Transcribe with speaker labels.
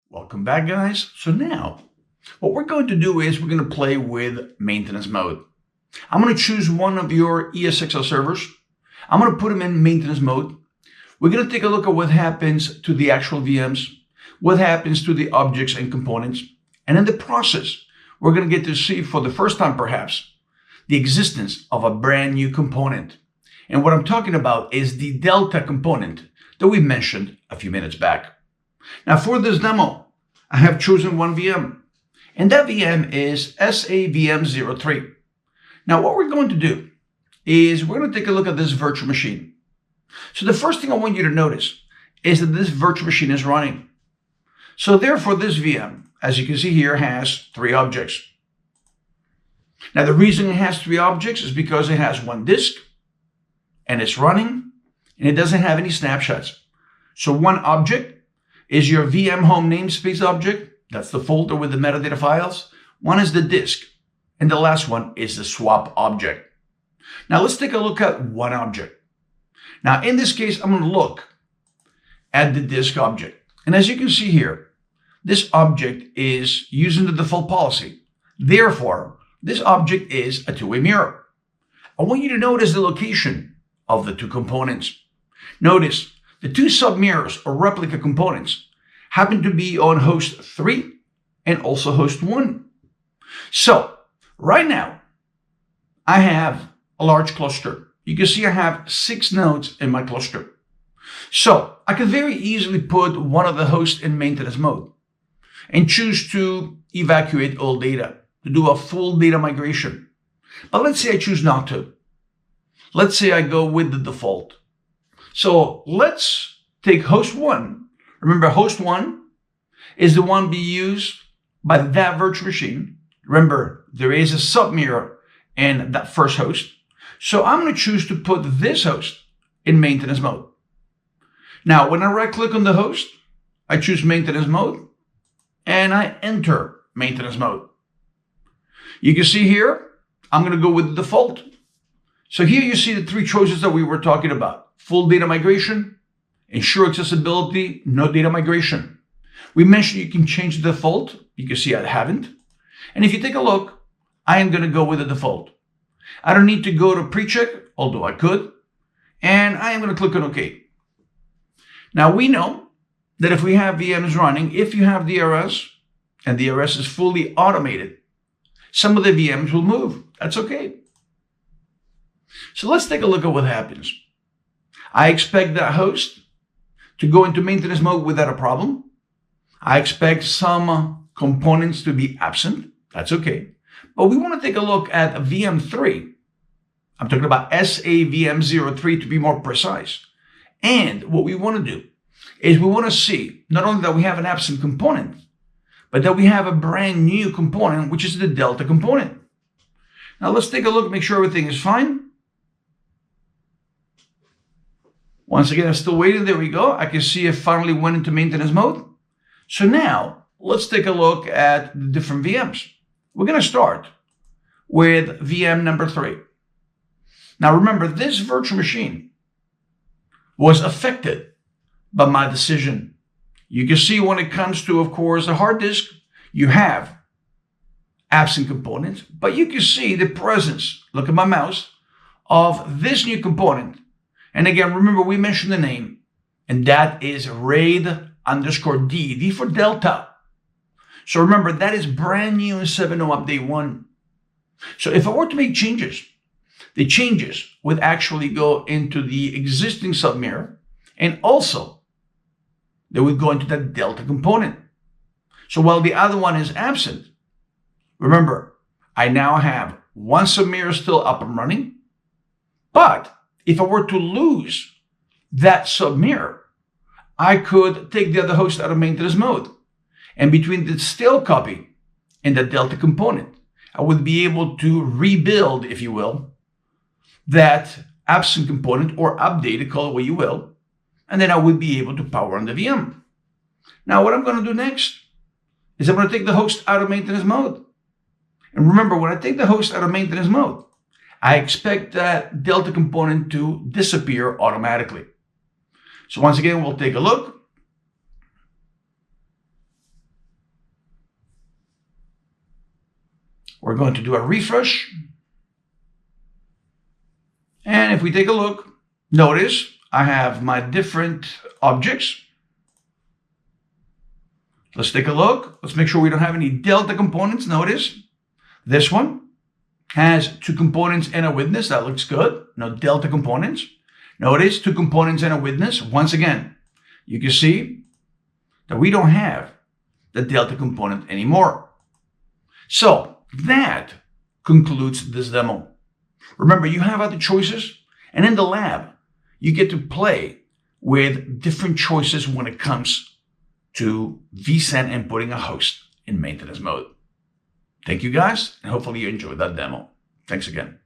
Speaker 1: Welcome back, guys. So now, what we're going to do is we're going to play with maintenance mode. I'm going to choose one of your ESXi servers. I'm going to put them in maintenance mode. We're going to take a look at what happens to the actual VMs, what happens to the objects and components. And in the process, we're going to get to see for the first time, perhaps, the existence of a brand new component. And what I'm talking about is the Delta component that we mentioned a few minutes back. Now for this demo, I have chosen one VM, and that VM is vSAN. Now what we're going to do is we're going to take a look at this virtual machine. So the first thing I want you to notice is that this virtual machine is running. So therefore this VM, as you can see here, has 3 objects. Now the reason it has 3 objects is because it has one disk, and it's running, and it doesn't have any snapshots. So one object is your VM home namespace object. That's the folder with the metadata files. One is the disk, and the last one is the swap object. Now let's take a look at one object. Now in this case, I'm going to look at the disk object. And as you can see here, this object is using the default policy. Therefore, this object is a two-way mirror. I want you to notice the location of the 2 components. Notice the 2 sub-mirrors or replica components happen to be on host 3 and also host 1. So right now, I have a large cluster. You can see I have 6 nodes in my cluster. So I can very easily put one of the hosts in maintenance mode and choose to evacuate all data, to do a full data migration. But let's say I choose not to. Let's say I go with the default. So let's take host 1. Remember, host 1 is the one being used by that virtual machine. Remember, there is a sub-mirror in that first host. So I'm going to choose to put this host in maintenance mode. Now, when I right-click on the host, I choose maintenance mode, and I enter maintenance mode. You can see here, I'm going to go with the default. So here you see the 3 choices that we were talking about. Full data migration, ensure accessibility, no data migration. We mentioned you can change the default. You can see I haven't. And if you take a look, I am going to go with the default. I don't need to go to pre-check, although I could. And I am going to click on OK. Now we know that if we have VMs running, if you have DRS, and DRS is fully automated, some of the VMs will move. That's okay. So let's take a look at what happens. I expect that host to go into maintenance mode without a problem. I expect some components to be absent. That's okay. But we want to take a look at VM3. I'm talking about vSAN to be more precise. And what we want to do is we want to see not only that we have an absent component, but that we have a brand new component, which is the Delta component. Now let's take a look, make sure everything is fine. Once again, I'm still waiting. There we go. I can see it finally went into maintenance mode. So now let's take a look at the different VMs. We're going to start with VM number 3. Now remember, this virtual machine was affected by my decision. You can see when it comes to, of course, the hard disk, you have absent components, but you can see the presence, look at my mouse, of this new component. And again, remember, we mentioned the name, and that is RAID_D, D for Delta. So remember, that is brand new in 7.0 update 1. So if I were to make changes, the changes would actually go into the existing sub-mirror, and also they would go into that Delta component. So while the other one is absent, remember, I now have one sub-mirror still up and running, but if I were to lose that sub-mirror, I could take the other host out of maintenance mode. And between the stale copy and the Delta component, I would be able to rebuild, if you will, that absent component or update it, call it what you will, and then I would be able to power on the VM. Now what I'm going to do next is I'm going to take the host out of maintenance mode. And remember, when I take the host out of maintenance mode, I expect that Delta component to disappear automatically. So once again, we'll take a look. We're going to do a refresh. And if we take a look, notice I have my different objects. Let's take a look. Let's make sure we don't have any delta components. Notice this one has 2 components and a witness. That looks good. No delta components. Notice 2 components and a witness. Once again, you can see that we don't have the delta component anymore. So that concludes this demo. Remember, you have other choices, and in the lab, you get to play with different choices when it comes to vSAN inputting a host in maintenance mode. Thank you guys, and hopefully you enjoyed that demo. Thanks again.